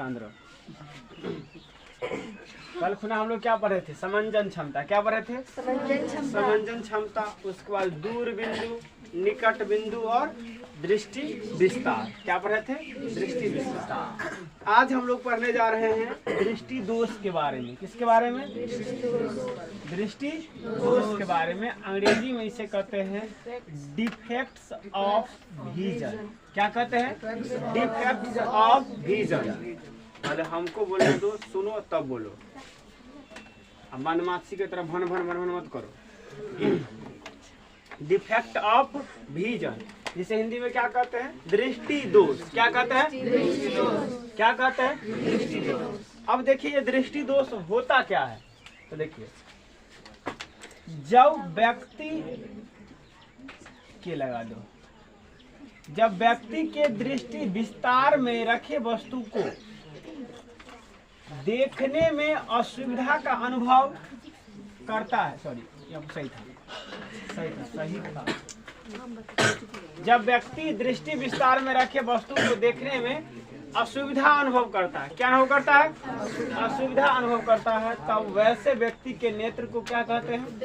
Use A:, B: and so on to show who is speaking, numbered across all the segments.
A: शांत रहो। कल खुना हम लोग क्या पढ़े थे? समंजन क्षमता। क्या पढ़े थे? समंजन क्षमता। उसके बाद दूर बिंदु, निकट बिंदु और दृष्टि विस्तार। क्या पढ़े थे? दृष्टि विस्तार। आज हम लोग पढ़ने जा रहे हैं दृष्टि दोष के बारे में। किसके बारे में? दृष्टि दोष के बारे में। अंग्रेजी में इसे कहते हैं डिफेक्ट्स ऑफ विजन। क्या कहते हैं? Defects of vision. पहले हमको बोलने दो, सुनो तब बोलो। अब मनमासी की तरह भन भन भन भन मत करो। डिफेक्ट ऑफ विजन, जिसे हिंदी में क्या कहते हैं? दृष्टि दोष। क्या कहते हैं? क्या कहते हैं? दृष्टि दोष। अब देखिए ये दृष्टि दोष होता क्या है, तो देखिए जब व्यक्ति के लगा दो, जब व्यक्ति के दृष्टि विस्तार में रखे वस्तु को देखने में असुविधा का अनुभव करता है। सॉरी, ये सही था। जब व्यक्ति दृष्टि विस्तार में रखे वस्तु को देखने में असुविधा अनुभव करता है। क्या अनुभव करता है? असुविधा अनुभव करता है। तब वैसे व्यक्ति के नेत्र को क्या कहते हैं?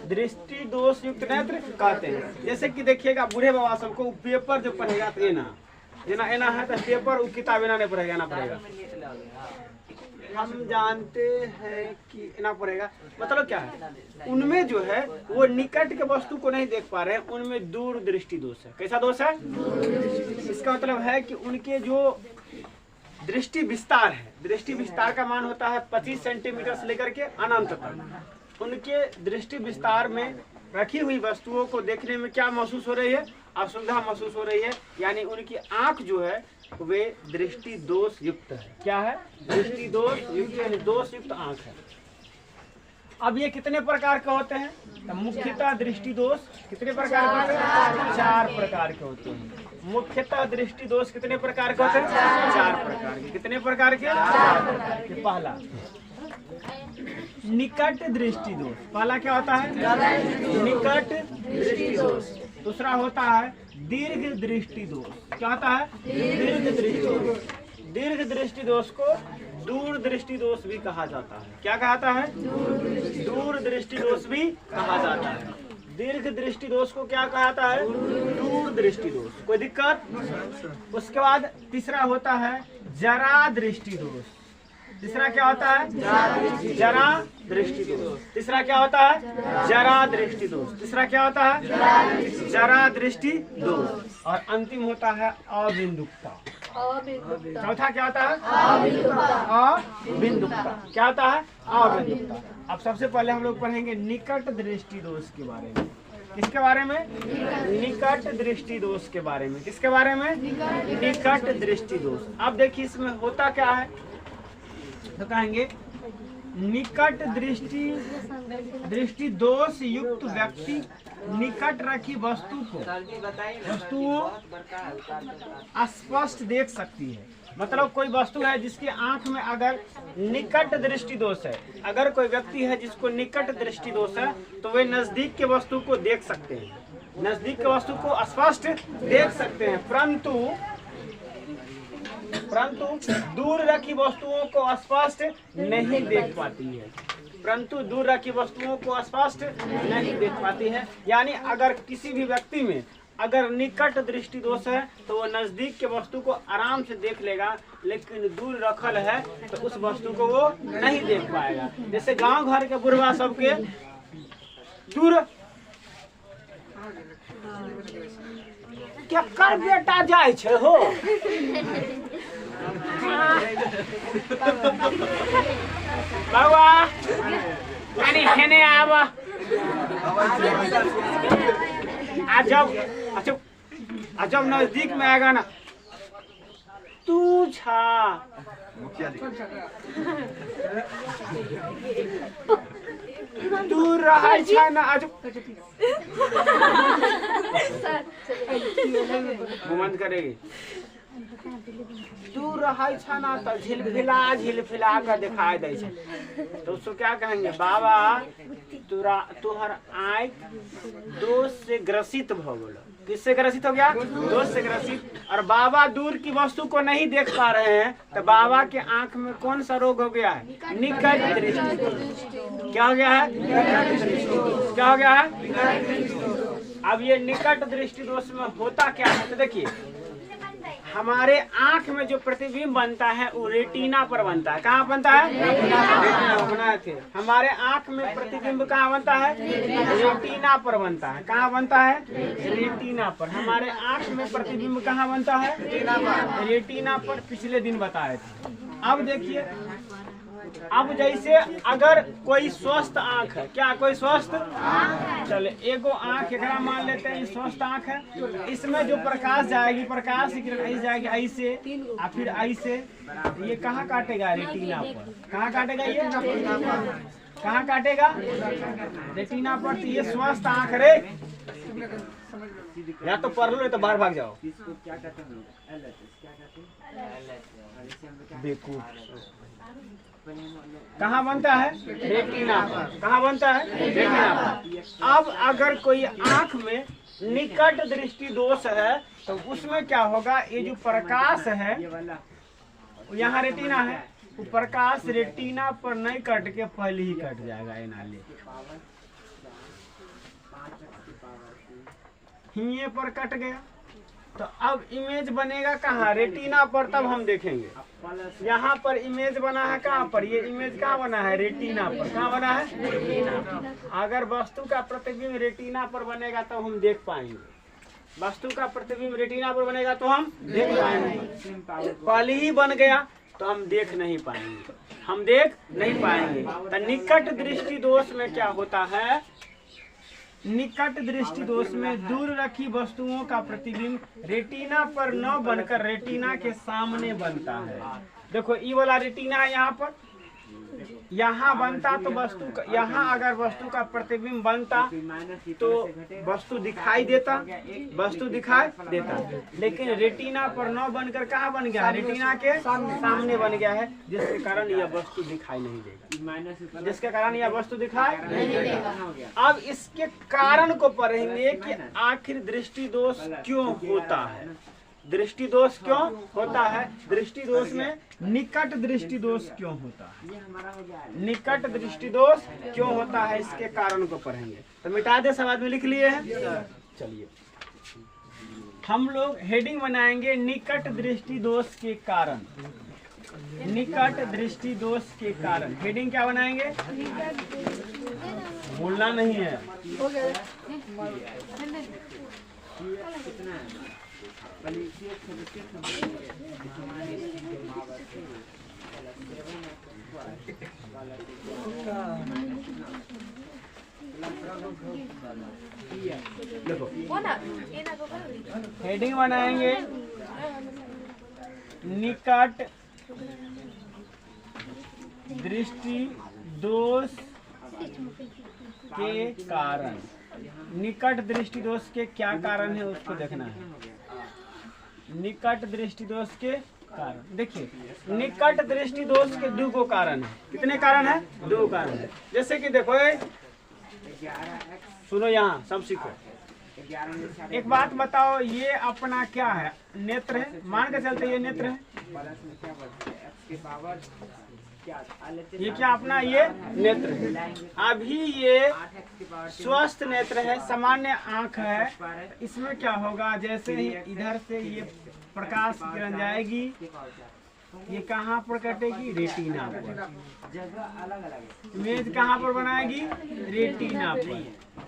A: दृष्टि दोष युक्त नेत्र कहते हैं। जैसे कि देखिएगा बूढ़े बाबा सबको पेपर जो पढ़ेगा तो एना है तो पेपर वो किताब एना नहीं पढ़ेगा, ना पढ़ेगा। हम जानते हैं कि एना पढ़ेगा। मतलब क्या है? उनमें जो है वो निकट के वस्तु को नहीं देख पा रहे हैं, उनमें दूर दृष्टि दोष है। कैसा दोष है? इसका मतलब है कि उनके जो दृष्टि विस्तार है, दृष्टि विस्तार का मान होता है 25 सेंटीमीटर से लेकर के अनंत तक। उनके दृष्टि विस्तार में रखी हुई वस्तुओं को देखने में क्या महसूस हो रही है? असुविधा महसूस हो रही है। यानी उनकी आंख जो है वे दृष्टि दोष युक्त है। क्या है? दृष्टि दोष युक्त, यानी दोष युक्त आंख है। अब ये कितने प्रकार के होते हैं? तो मुख्यतः दृष्टि दोष कितने प्रकार के होते हैं? 4 प्रकार के होते हैं। मुख्यतः दृष्टि दोष कितने प्रकार के होते हैं? 4 प्रकार के। कितने प्रकार के? 4 प्रकार के। पहला निकट दृष्टि दोष। पहला क्या होता है? निकट दृष्टि दोष। दूसरा होता है दीर्घ दृष्टि दोष। क्या होता है? दीर्घ दृष्टि दोष। दीर्घ दृष्टि दोष को दूर दृष्टि दोष भी कहा जाता है। क्या कहता है? दूर दृष्टि दोष भी कहा जाता है। दीर्घ दृष्टि दोष को क्या कहता है? दूर दृष्टि दोष। कोई दिक्कत? उसके बाद तीसरा होता है जरा दृष्टि दोष। तीसरा क्या होता है? जरा दृष्टि दोष। तीसरा क्या होता है? जरा दृष्टि दोष। तीसरा क्या होता है? जरा दृष्टि दोष। और अंतिम होता है अबिंदुकता। चौथा क्या होता है? अबिंदुकता। क्या होता है? अबिंदुकता। अब सबसे पहले हम लोग पढ़ेंगे निकट दृष्टि दोष के बारे में। किसके बारे में? निकट दृष्टि दोष के बारे में। किसके बारे में? निकट दृष्टि दोष। अब देखिए इसमें होता क्या है, तो कहेंगे निकट दृष्टि दोष युक्त व्यक्ति निकट रखी वस्तुओं स्पष्ट देख सकती है। मतलब कोई वस्तु है जिसकी आंख में अगर निकट दृष्टि दोष है, अगर कोई व्यक्ति है जिसको निकट दृष्टि दोष है, तो वे नजदीक के वस्तु को देख सकते हैं, नजदीक के वस्तु को स्पष्ट देख सकते हैं, परंतु दूर रखी वस्तुओं को स्पष्ट नहीं देख पाती है। परंतु दूर रखी वस्तुओं को स्पष्ट नहीं देख पाती है। यानी अगर किसी भी व्यक्ति में अगर निकट दृष्टि दोष है तो वो नजदीक के वस्तु को आराम से देख लेगा, लेकिन दूर रखल है तो उस वस्तु को वो नहीं देख पाएगा। जैसे गांव घर के बुढ़वा सबके दूर क्या कर बेटा जाए छे हो बाबा यानी हेने आवा जब नजदीक में आएगा ना तू छा दूर रहा छा ना आज घुमंद करेगी दूर रहा छा ना तो झिलफिला कर दिखाई दे छे तो उसको क्या कहेंगे बाबा तुहर आँख दोष से ग्रसित भ गेल किससे ग्रसित हो गया? दोष से ग्रसित। और बाबा दूर की वस्तु को नहीं देख पा रहे हैं, तो बाबा के आंख में कौन सा रोग हो गया है? निकट दृष्टि। क्या हो गया है? क्या हो गया है? अब ये निकट दृष्टि दोष में होता क्या है? तो देखिए, हमारे आंख में जो प्रतिबिंब बनता है वो रेटिना पर बनता है। कहाँ बनता है? रेटिना बनाए थे। हमारे आंख में प्रतिबिंब कहाँ बनता है? रेटिना पर बनता है। कहाँ बनता है? रेटिना पर। हमारे आंख में प्रतिबिंब कहाँ बनता है? रेटिना पर। पिछले दिन बताए थे। अब देखिए, अब जैसे अगर कोई स्वस्थ आंख है, क्या कोई स्वस्थ? चले एगो आंख एकरा मान लेते हैं स्वस्थ आंख है। इसमें जो प्रकाश जाएगी, प्रकाश की किरण ऐसे जाएगी ऐसे, और फिर ऐसे, ये कहाँ काटेगा? रेटिना पर। कहाँ काटेगा? ये कहाँ काटेगा? रेटिना पर। तो ये स्वस्थ आंख रे, या तो पढ़ लो नहीं तो बाहर भाग जाओ। बेवकूफ। कहाँ बनता है? रेटिना पर। कहाँ बनता है? रेटिना पर। अब अगर कोई आंख में निकट दृष्टि दोष है तो उसमें क्या होगा? ये जो प्रकाश है यहाँ रेटिना है, वो प्रकाश रेटिना पर नहीं कट के पहले ही कट जाएगा। ये नाले हिये पर कट गया, तो अब इमेज बनेगा कहाँ? रेटिना पर। तब हम देखेंगे यहाँ पर इमेज बना है कहाँ पर? ये इमेज कहाँ बना है? रेटिना पर। कहाँ बना है? रेटिना पर। अगर वस्तु का प्रतिबिंब रेटिना पर बनेगा तो हम देख पाएंगे। वस्तु का प्रतिबिंब रेटिना पर बनेगा तो हम देख पाएंगे। पहले ही बन गया तो हम देख नहीं पाएंगे। हम देख नहीं पाएंगे। तो निकट दृष्टि दोष में क्या होता है? निकट दृष्टि दोष में दूर रखी वस्तुओं का प्रतिबिंब रेटिना पर न बनकर रेटिना के सामने बनता है। देखो ये वाला रेटिना है, यहाँ पर यहाँ बनता तो वस्तु का, यहाँ अगर वस्तु का प्रतिबिंब बनता तो वस्तु दिखाई देता, वस्तु दिखाई देता। लेकिन रेटिना पर न बनकर कहाँ बन गया? रेटिना के सामने बन गया है, जिसके कारण यह वस्तु दिखाई नहीं देगा। जिसके कारण यह वस्तु दिखाई नहीं देगा। अब इसके कारण को पढ़ेंगे कि आखिर दृष्टि दोष क्यों होता है। दृष्टि दोष क्यों होता है? दृष्टि दोष में निकट दृष्टि दोष क्यों होता है? निकट दृष्टि दोष क्यों होता है, इसके कारण को पढ़ेंगे। तो मिटा दे, सब आदमी लिख लिए हैं। चलिए हम लोग हेडिंग बनाएंगे निकट दृष्टि दोष के कारण। निकट दृष्टि दोष के कारण हेडिंग क्या बनाएंगे? बोलना नहीं है। देखो हेडिंग बनाएंगे निकट दृष्टि दोष के कारण। निकट दृष्टि दोष के क्या कारण है उसको देखना है। निकट दृष्टि दोष के कारण देखिए, निकट दृष्टि दोष के दो को कारण है। कितने कारण है? दो कारण है। जैसे कि देखो, सुनो यहाँ सब सीखो। एक बात बताओ, ये अपना क्या है? नेत्र है। मान के चलते ये नेत्र है। ये क्या अपना? ये नेत्र है। अभी ये स्वस्थ नेत्र है, सामान्य आंख है। इसमें क्या होगा? जैसे ही इधर से ये प्रकाश किरण जाएगी, ये कहाँ पर कटेगी? रेटिना पर। इमेज कहाँ पर बनाएगी? रेटिना पर।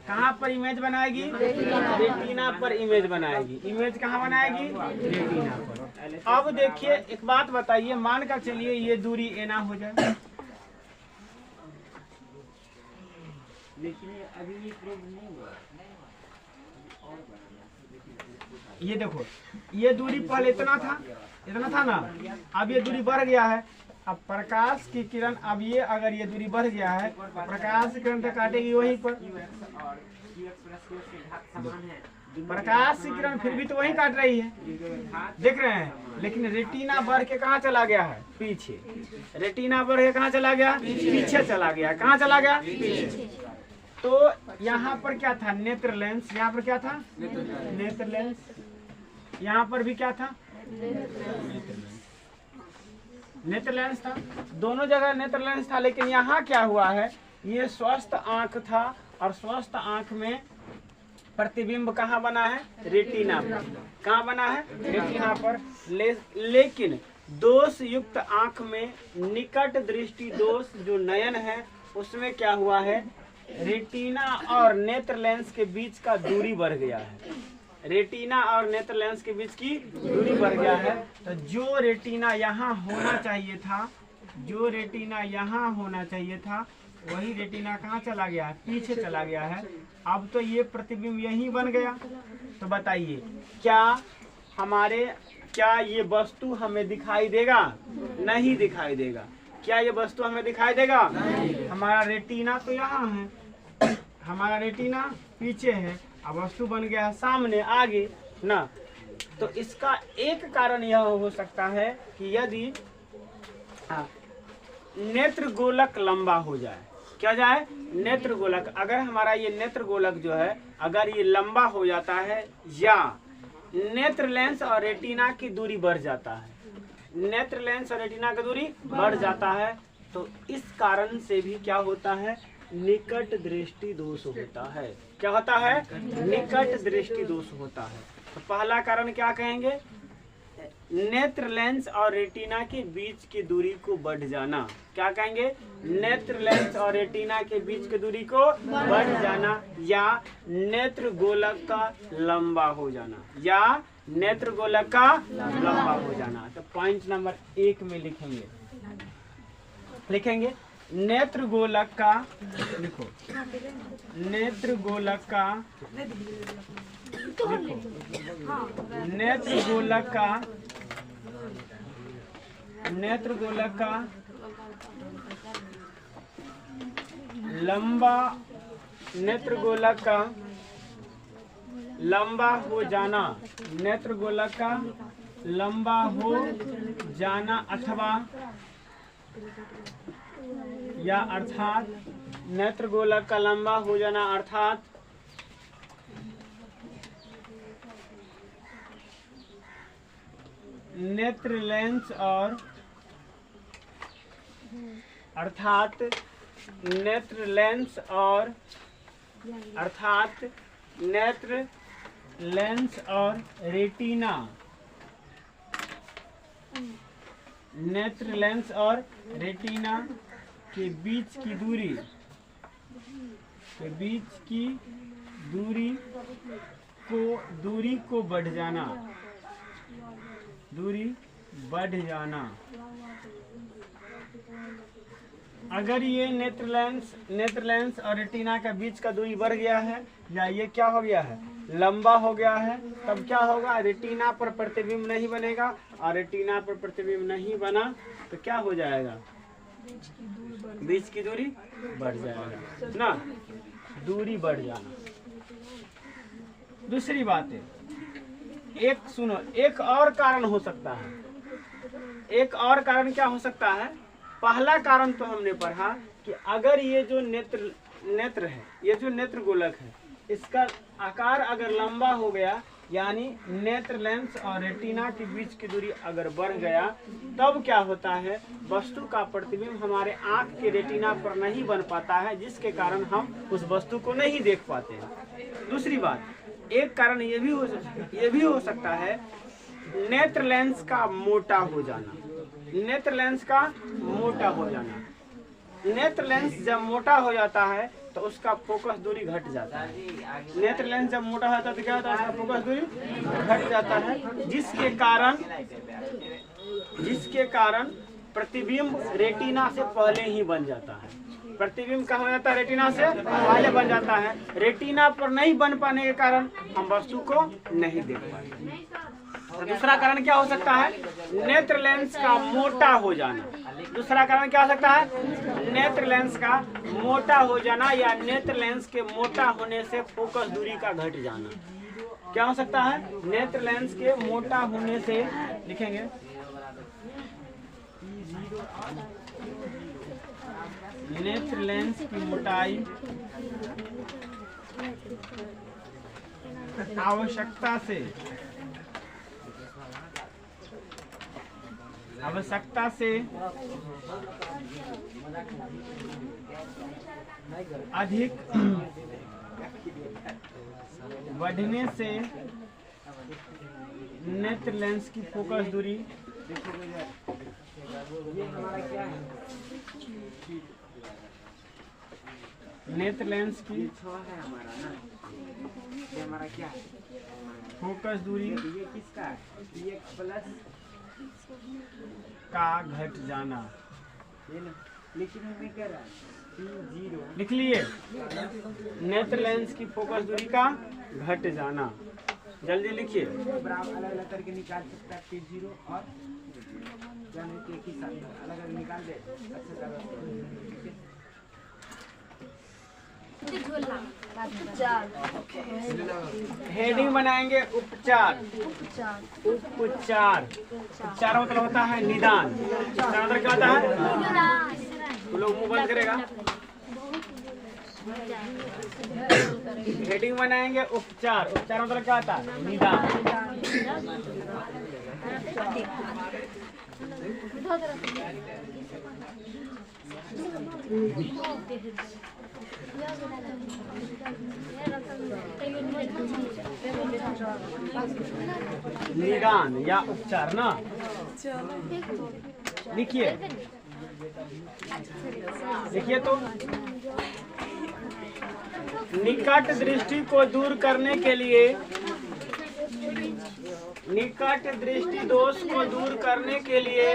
A: कहाँ पर इमेज बनाएगी? रेटिना पर इमेज बनाएगी। इमेज कहाँ बनाएगी? रेटिना पर। अब देखिए एक बात बताइए, मान कर चलिए ये दूरी एना हो जाए, लेकिन अभी ये प्रूव नहीं हुआ। ये देखो, ये दूरी पहले इतना था ना, अब ये दूरी बढ़ गया है। अब प्रकाश की किरण, अब ये अगर ये दूरी बढ़ गया है, प्रकाश की किरण तो काटेगी वहीं पर। प्रकाश की किरण फिर भी तो वहीं काट रही है, देख रहे हैं। लेकिन रेटिना बढ़ के कहाँ चला गया है? पीछे। रेटिना बढ़ के कहाँ चला गया? पीछे चला गया। कहाँ चला गया? पीछे। तो यहाँ पर क्या था? नेत्र लेंस। यहाँ पर क्या था? नेत्र लेंस। यहाँ पर भी क्या था? नेत्र लेंस था। दोनों जगह नेत्र लेंस था, लेकिन यहाँ क्या हुआ है, ये स्वस्थ आंख था और स्वस्थ आंख में प्रतिबिंब कहाँ बना है? रेटिना पर। कहाँ बना है? रेटिना पर। लेकिन दोष युक्त आंख में निकट दृष्टि दोष जो नयन है उसमें क्या हुआ है? रेटिना और नेत्र लेंस के बीच का दूरी बढ़ गया है। रेटिना और नेत्र लेंस के बीच की दूरी बढ़ गया है। तो जो रेटिना यहाँ होना चाहिए था, जो रेटिना यहाँ होना चाहिए था, वही रेटिना कहाँ चला गया है? पीछे चला गया है। अब तो ये प्रतिबिंब यही बन गया। तो बताइए क्या ये वस्तु हमें दिखाई देगा? नहीं दिखाई देगा। क्या ये वस्तु हमें दिखाई देगा? हमारा रेटिना तो यहाँ है, हमारा रेटिना पीछे है, अब वस्तु बन गया है सामने, आगे ना। तो इसका एक कारण यह हो सकता है कि यदि नेत्र गोलक लंबा हो जाए। क्या जाए? नेत्र गोलक। अगर हमारा ये नेत्र गोलक जो है अगर ये लंबा हो जाता है या नेत्र लेंस और रेटिना की दूरी बढ़ जाता है, नेत्र लेंस और रेटिना की दूरी बढ़ जाता है, तो इस कारण से भी क्या होता है? निकट दृष्टि दोष होता है। क्या होता है? निकट दृष्टि दोष होता है। तो पहला कारण क्या कहेंगे? नेत्र लेंस और रेटिना के बीच की दूरी को बढ़ जाना। क्या कहेंगे? नेत्र लेंस और रेटिना के बीच की दूरी को बढ़ जाना, या नेत्र गोलक का लंबा हो जाना, या नेत्र गोलक का लंबा हो जाना। तो पॉइंट नंबर 1 में लिखेंगे नेत्र गोलक का, लिखो नेत्र गोलक का, लिखो नेत्र गोलक का, नेत्र गोलक का लंबा, नेत्र गोलक का लंबा हो जाना, नेत्र गोलक का लंबा हो जाना, अथवा या अर्थात नेत्र गोलक का लंबा हो जाना अर्थात नेत्र लेंस और अर्थात नेत्र लेंस और अर्थात नेत्र लेंस और रेटिना, नेत्र लेंस और रेटिना के बीच की दूरी, के बीच की दूरी को बढ़ जाना, दूरी बढ़ जाना। अगर ये नेत्र लेंस और रेटिना के बीच का दूरी बढ़ गया है, या ये क्या हो गया है? लंबा हो गया है, तब क्या होगा? रेटिना पर प्रतिबिंब नहीं बनेगा, और रेटिना पर प्रतिबिंब नहीं बना तो क्या हो जाएगा? बीच की दूरी बढ़ जाएगा ना, दूरी बढ़ जाना। दूसरी बात है, एक सुनो, एक और कारण हो सकता है। एक और कारण क्या हो सकता है? पहला कारण तो हमने पढ़ा कि अगर ये जो नेत्र है, ये जो नेत्र गोलक है, इसका आकार अगर लंबा हो गया, यानी नेत्र लेंस और रेटिना के बीच की दूरी अगर बढ़ गया, तब क्या होता है? वस्तु का प्रतिबिंब हमारे आंख के रेटिना पर नहीं बन पाता है, जिसके कारण हम उस वस्तु को नहीं देख पाते हैं। दूसरी बात, एक कारण ये भी हो सकता है नेत्र लेंस का मोटा हो जाना, नेत्र लेंस का मोटा हो जाना। नेत्र लेंस जब मोटा हो जाता है तो उसका फोकस दूरी घट जाता है। नेत्र लेंस जब मोटा होता है तो क्या होता है? उसका फोकस दूरी घट जाता है, जिसके कारण प्रतिबिंब रेटिना से पहले ही बन जाता है। प्रतिबिंब कहाँ हो जाता है? रेटिना से पहले बन जाता है। रेटिना पर नहीं बन पाने के कारण हम वस्तु को नहीं देख पाते। तो दूसरा कारण क्या हो सकता है? नेत्र लेंस का मोटा हो जाना। दूसरा कारण क्या हो सकता है? नेत्र लेंस का मोटा हो जाना, या नेत्र लेंस के मोटा होने से फोकस दूरी का घट जाना। क्या हो सकता है? नेत्र लेंस के मोटा होने से, लिखेंगे नेत्र लेंस की मोटाई आवश्यकता से अधिक बढ़ने से नेत्र लेंस की फोकस दूरी नेत्र लेंस की
B: हमारा क्या है
A: फोकस दूरी
B: ये किसका है ये प्लस
A: का घट जाना।
B: ये ना लेकिन हमें क्या रहा है 0
A: लिख लिए नेत्र लेंस की फोकस दूरी का घट जाना। जल्दी लिखिए।
B: बराबर अलग अलग करके निकाल सकता है P0 और जाने के एक ही साथ अलग अलग निकाल दे अच्छा करो।
A: हेडिंग बनाएंगे उपचार। उपचार मतलब होता है निदान। उपचार मतलब क्या होता है? तो लोग मुंह बंद करेगा। हेडिंग बनाएंगे उपचार मतलब क्या होता है? निदान। निदान या उपचार ना। लिखिए तो निकट दृष्टि को दूर करने के लिए निकट दृष्टि दोष को दूर करने के लिए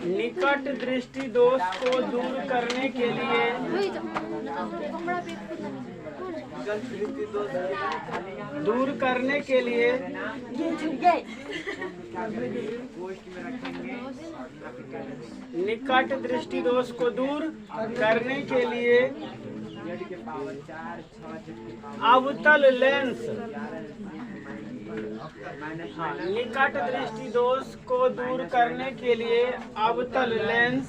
A: निकट दृष्टि दोष को दूर करने के लिए निकट दृष्टि दोष को दूर करने के लिए अवतल लेंस निकट दृष्टि दोष को दूर करने के लिए अवतल लेंस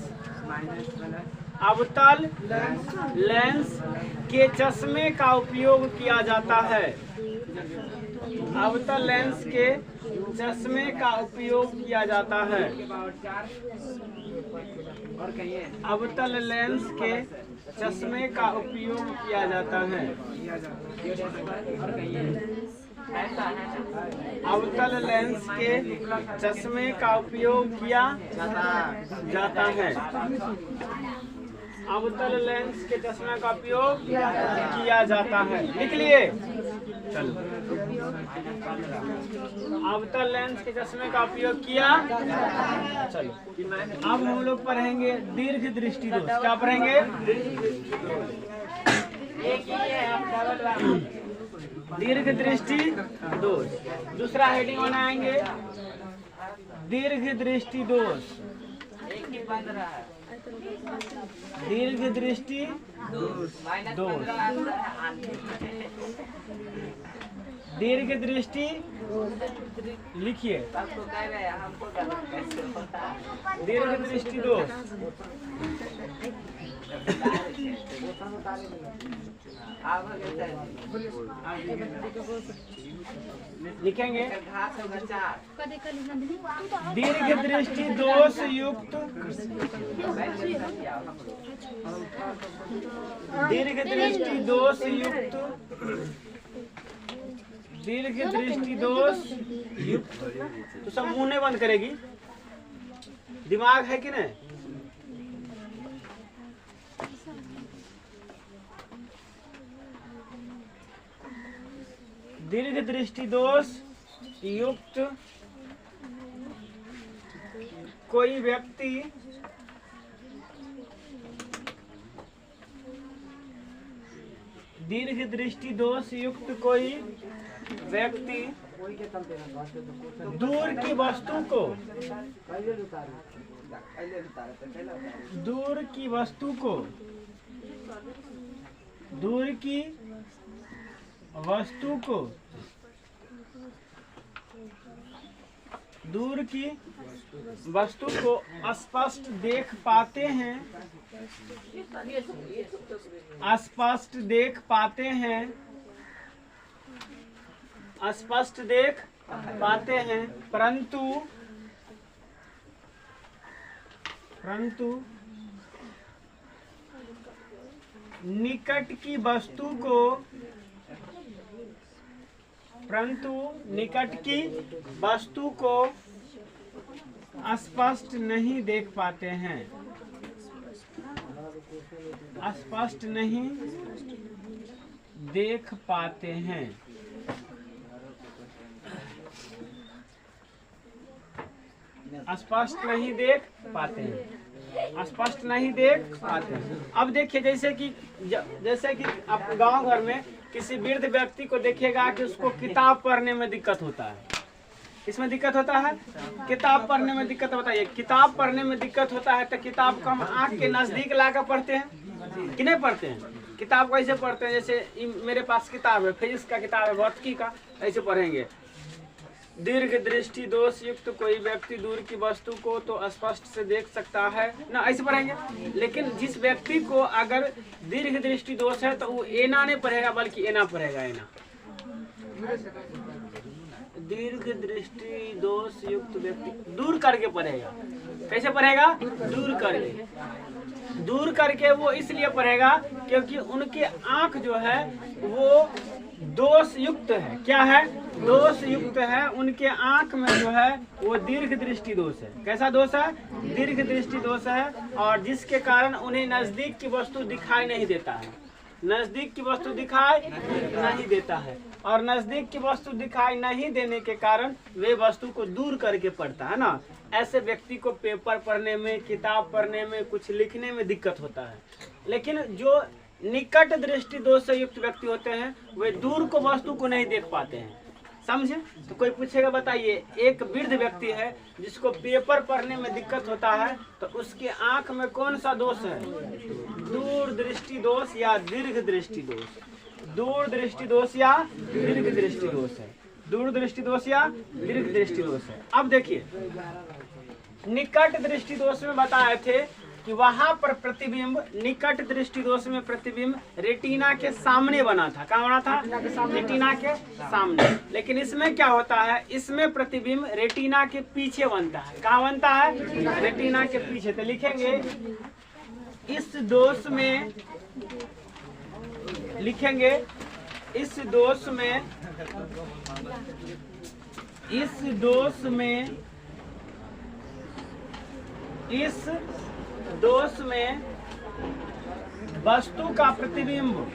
A: के चश्मे का उपयोग किया जाता है। अवतल लेंस के चश्मे का उपयोग किया जाता है। अवतल लेंस के चश्मे का उपयोग किया जाता है। अवतल लेंस के चश्मे का उपयोग किया जाता है। अवतल लेंस के चश्मे का उपयोग किया जाता है। लिख लिए। चलो अवतल लेंस के चश्मे का उपयोग किया। चलो अब हम लोग पढ़ेंगे दीर्घ दृष्टि दोष। क्या पढ़ेंगे? दीर्घ दृष्टि दोष। दूसरा हेडिंग बनाएंगे दीर्घ दृष्टि दोष। दीर्घ दृष्टि दोष। दीर्घ दृष्टि लिखिए। दीर्घ दृष्टि दोष लिखेंगे। दीर्घ दृष्टि दोष युक्त दीर्घ दृष्टि दोष युक्त दीर्घ दृष्टि दोष युक्त। तो सब मुंह नहीं बंद करेगी। दिमाग है कि नहीं? दीर्घ दृष्टि दोष युक्त कोई व्यक्ति दीर्घ दृष्टि दोष युक्त कोई व्यक्ति दूर की वस्तु को दूर की वस्तु को दूर की वस्तु को दूर की वस्तु को स्पष्ट देख पाते हैं, स्पष्ट देख पाते हैं, स्पष्ट देख पाते हैं, परंतु निकट की वस्तु को, परंतु निकट की वस्तु को स्पष्ट नहीं देख पाते हैं, स्पष्ट नहीं देख पाते हैं। स्पष्ट नहीं देख पाते हैं, स्पष्ट नहीं देख पाते हैं। अब देखिए जैसे कि आप गांव घर में किसी वृद्ध व्यक्ति को देखिएगा कि उसको किताब पढ़ने में दिक्कत होता है। इसमें दिक्कत होता है, किताब पढ़ने में दिक्कत होता है। किताब पढ़ने में दिक्कत होता है तो किताब को हम आँख के नजदीक लाकर पढ़ते हैं कि नहीं पढ़ते हैं? किताब को ऐसे पढ़ते हैं, जैसे मेरे पास किताब है, फिजिक्स का किताब है, भौतिकी का, ऐसे पढ़ेंगे। दीर्घ दृष्टि दोष युक्त कोई व्यक्ति दूर की वस्तु को तो स्पष्ट से देख सकता है ना, ऐसे पढ़ेंगे। लेकिन जिस व्यक्ति को अगर दीर्घ दृष्टि दोष है तो वो एना नहीं पढ़ेगा बल्कि एना पढ़ेगा। एना दीर्घ दृष्टि दोष युक्त व्यक्ति दूर करके पढ़ेगा। कैसे पढ़ेगा? दूर करके। दूर करके वो इसलिए पढ़ेगा क्योंकि उनके आँख जो है वो दोष युक्त है। क्या है? दोष युक्त है। उनके आंख में जो है वो दीर्घ दृष्टि दोष है। कैसा दोष है? दीर्घ दृष्टि दोष है, और जिसके कारण उन्हें नजदीक की वस्तु दिखाई नहीं देता है। नजदीक की वस्तु दिखाई नहीं देता है, और नजदीक की वस्तु दिखाई नहीं देने के कारण वे वस्तु को दूर करके पढ़ता है ना। ऐसे व्यक्ति को पेपर पढ़ने में, किताब पढ़ने में, कुछ लिखने में दिक्कत होता है। लेकिन जो निकट दृष्टि दोष से युक्त व्यक्ति होते हैं वे दूर को वस्तु को नहीं देख पाते हैं। समझे? तो कोई पूछेगा, बताइए, एक वृद्ध व्यक्ति है जिसको पेपर पढ़ने में दिक्कत होता है तो उसकी आंख में कौन सा दोष है? दूर दृष्टि दोष या दीर्घ दृष्टि दोष? दूर दृष्टि दोष या दीर्घ दृष्टि दोष है। दूर दृष्टि दोष या दीर्घ दृष्टि दोष है। अब देखिए, निकट दृष्टि दोष में बताए थे कि वहां पर प्रतिबिंब, निकट दृष्टि दोष में प्रतिबिंब रेटिना के सामने बना था। कहाँ बना था? रेटिना के सामने। लेकिन इसमें क्या होता है? इसमें प्रतिबिंब रेटिना के पीछे बनता है। कहाँ बनता है? रेटिना के पीछे। तो लिखेंगे इस दोष में, लिखेंगे इस दोष में, इस दोष में, इस दोष में वस्तु का प्रतिबिंब,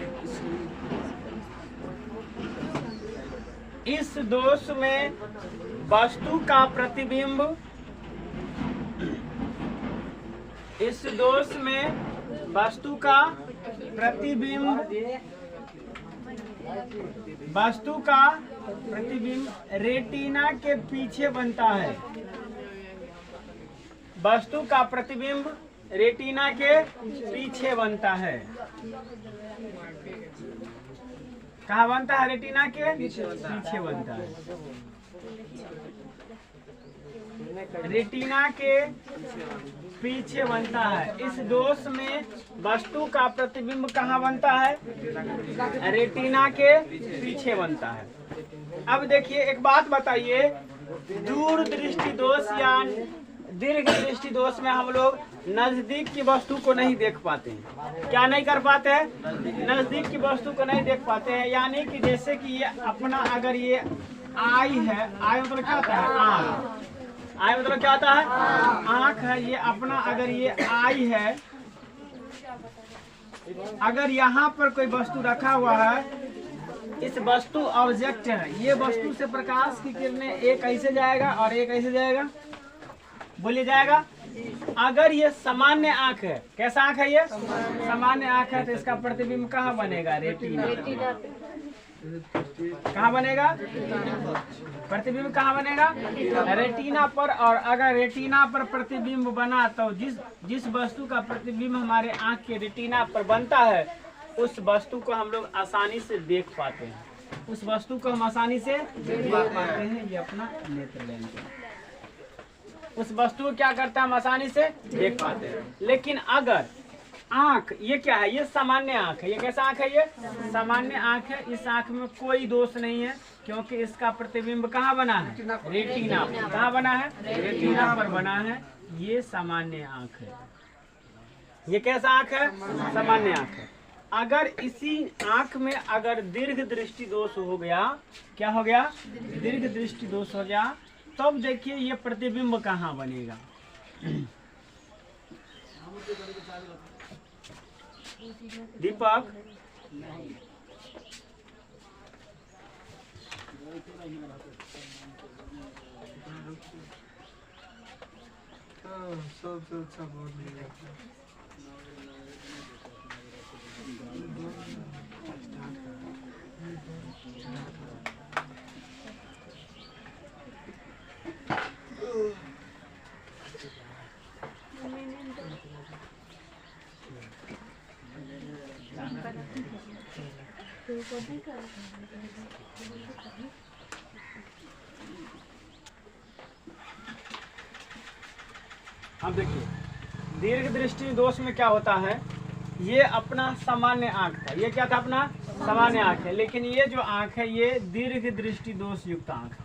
A: इस दोष में वस्तु का प्रतिबिंब, इस दोष में वस्तु का प्रतिबिंब, वस्तु का प्रतिबिंब रेटिना के पीछे बनता है। वस्तु का प्रतिबिंब रेटिना के पीछे बनता है। कहाँ बनता है? रेटिना के पीछे बनता है। रेटिना के पीछे बनता है। इस दोष में वस्तु का प्रतिबिंब कहाँ बनता है? रेटिना के पीछे बनता है। अब देखिए, एक बात बताइए, दूर दृष्टि दोष या दीर्घ दृष्टि दोष में हम लोग नजदीक की वस्तु को नहीं देख पाते हैं। क्या नहीं कर पाते हैं? नजदीक की वस्तु को नहीं देख पाते हैं। यानी कि जैसे कि ये अपना, अगर ये आई है, आई मतलब क्या होता है? आँख। आई मतलब क्या होता है? आँख है। ये अपना, अगर ये आई है, अगर यहाँ पर कोई वस्तु रखा हुआ है, इस वस्तु ऑब्जेक्ट है, ये वस्तु से प्रकाश की किरणें एक ऐसे जाएगा और एक ऐसे जाएगा, बोलिए जाएगा। अगर ये सामान्य आंख है, कैसा आंख है? ये सामान्य आंख है, तो इसका प्रतिबिंब कहाँ बनेगा? रेटिना। कहाँ बनेगा? प्रतिबिंब कहाँ बनेगा? रेटिना पर। और अगर रेटिना पर प्रतिबिंब बना तो जिस वस्तु का प्रतिबिंब हमारे आंख के रेटिना पर बनता है उस वस्तु को हम लोग आसानी से देख पाते हैं। उस वस्तु को हम आसानी से देख पाते हैं। ये अपना नेत्र लेंस है। उस वस्तु को क्या करते हैं हम आसानी से देख पाते हैं। लेकिन अगर आंख, ये क्या है, ये सामान्य आंख है, ये कैसा आंख है, ये सामान्य आंख है, इस आंख में कोई दोष नहीं है क्योंकि इसका प्रतिबिंब कहाँ बना है, रेटिना पर। कहाँ बना है, रेटिना पर बना है। ये सामान्य आंख है। ये कैसा आंख है, सामान्य आंख है। अगर इसी आंख में अगर दीर्घ दृष्टि दोष हो गया, क्या हो गया, दीर्घ दृष्टि दोष हो गया, तब देखिए ये प्रतिबिंब कहाँ बनेगा। दीपक,
C: सबसे अच्छा बहुत नहीं
A: अब देखिए दीर्घ दृष्टि दोष में क्या होता है, ये अपना सामान्य आंख था, ये क्या था, अपना सामान्य आंख है। लेकिन ये जो आंख है ये दीर्घ दृष्टि दोष युक्त आंख है।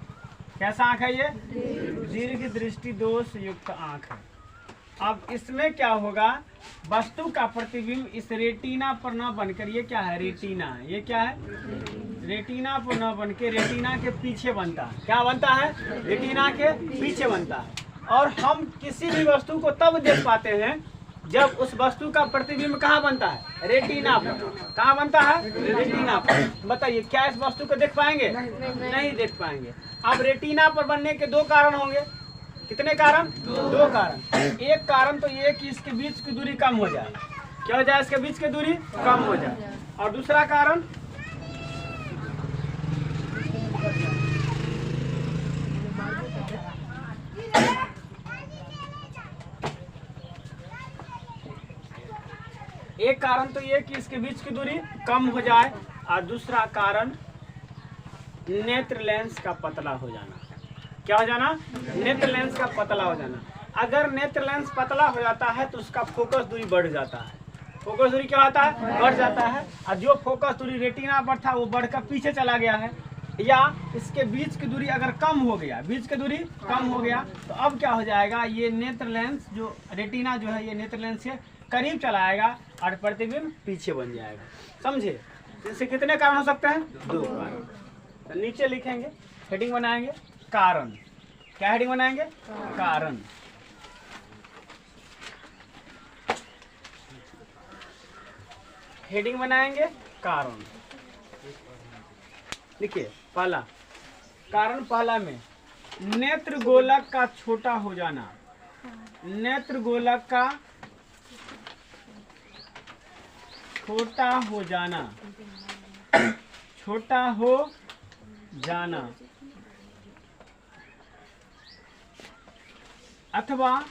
A: कैसा आंख है ये, दीर्घ दृष्टि दोष युक्त आंख है। अब इसमें क्या होगा, वस्तु का प्रतिबिंब इस रेटिना पर न बनकर, ये क्या है, रेटिना है, ये क्या है, रेटिना पर न बनके रेटिना के पीछे बनता है। क्या बनता है, रेटिना के पीछे बनता है। और हम किसी भी वस्तु को तब देख पाते हैं जब उस वस्तु का प्रतिबिंब कहाँ बनता है, रेटिना पर। कहाँ बनता है, रेटिना पर। बताइए क्या इस वस्तु को देख पाएंगे, नहीं देख पाएंगे। अब रेटिना पर बनने के दो कारण होंगे। कितने कारण, दो कारण। एक कारण तो ये कि इसके बीच की दूरी कम हो जाए। क्या हो जाए, इसके बीच की दूरी कम हो जाए। और दूसरा कारण, एक कारण तो ये कि इसके बीच की दूरी कम हो जाए, और दूसरा कारण नेत्र लेंस का पतला हो जाना। क्या हो जाना, नेत्र लेंस का पतला हो जाना। अगर नेत्र लेंस पतला हो जाता है तो उसका फोकस दूरी बढ़ जाता है। फोकस दूरी क्या होता है, बढ़ जाता है। और जो फोकस दूरी रेटिना पर था वो बढ़कर पीछे चला गया है, या इसके बीच की दूरी अगर कम हो गया, बीच की दूरी कम हो गया, तो अब क्या हो जाएगा, ये नेत्र लेंस जो रेटिना जो है ये नेत्र लेंस के करीब चलाएगा और प्रतिबिंब पीछे बन जाएगा। समझे, इससे कितने कारण हो सकते हैं, दो कारण। तो नीचे लिखेंगे, हेडिंग बनाएंगे कारण। क्या हेडिंग बनाएंगे, कारण। हेडिंग बनाएंगे कारण। देखिए पहला कारण, पहला में नेत्र गोलक का छोटा हो जाना। नेत्र गोलक का छोटा हो जाना, छोटा हो जाना, अथवा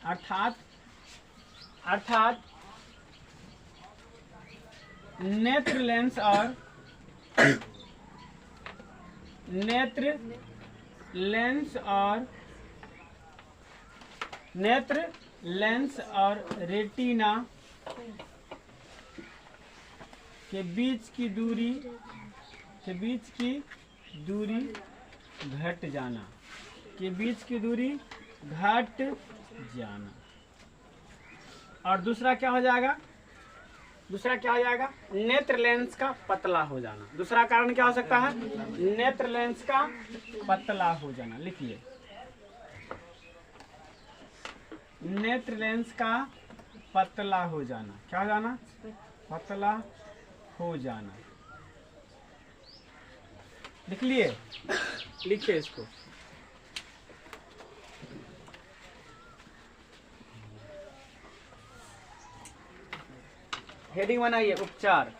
A: अर्थात नेत्र लेंस और रेटिना के बीच की दूरी घट जाना, के बीच की दूरी घट जाना। और दूसरा क्या हो जाएगा, दूसरा क्या हो जाएगा, नेत्र लेंस का पतला हो जाना। दूसरा कारण क्या हो सकता है, नेत्र लेंस का पतला हो जाना। लिखिए नेत्र लेंस का पतला हो जाना। क्या हो जाना, पतला हो जाना। लिख लिए, लिखिए इसको। हेडिंग बनाइए उपचार।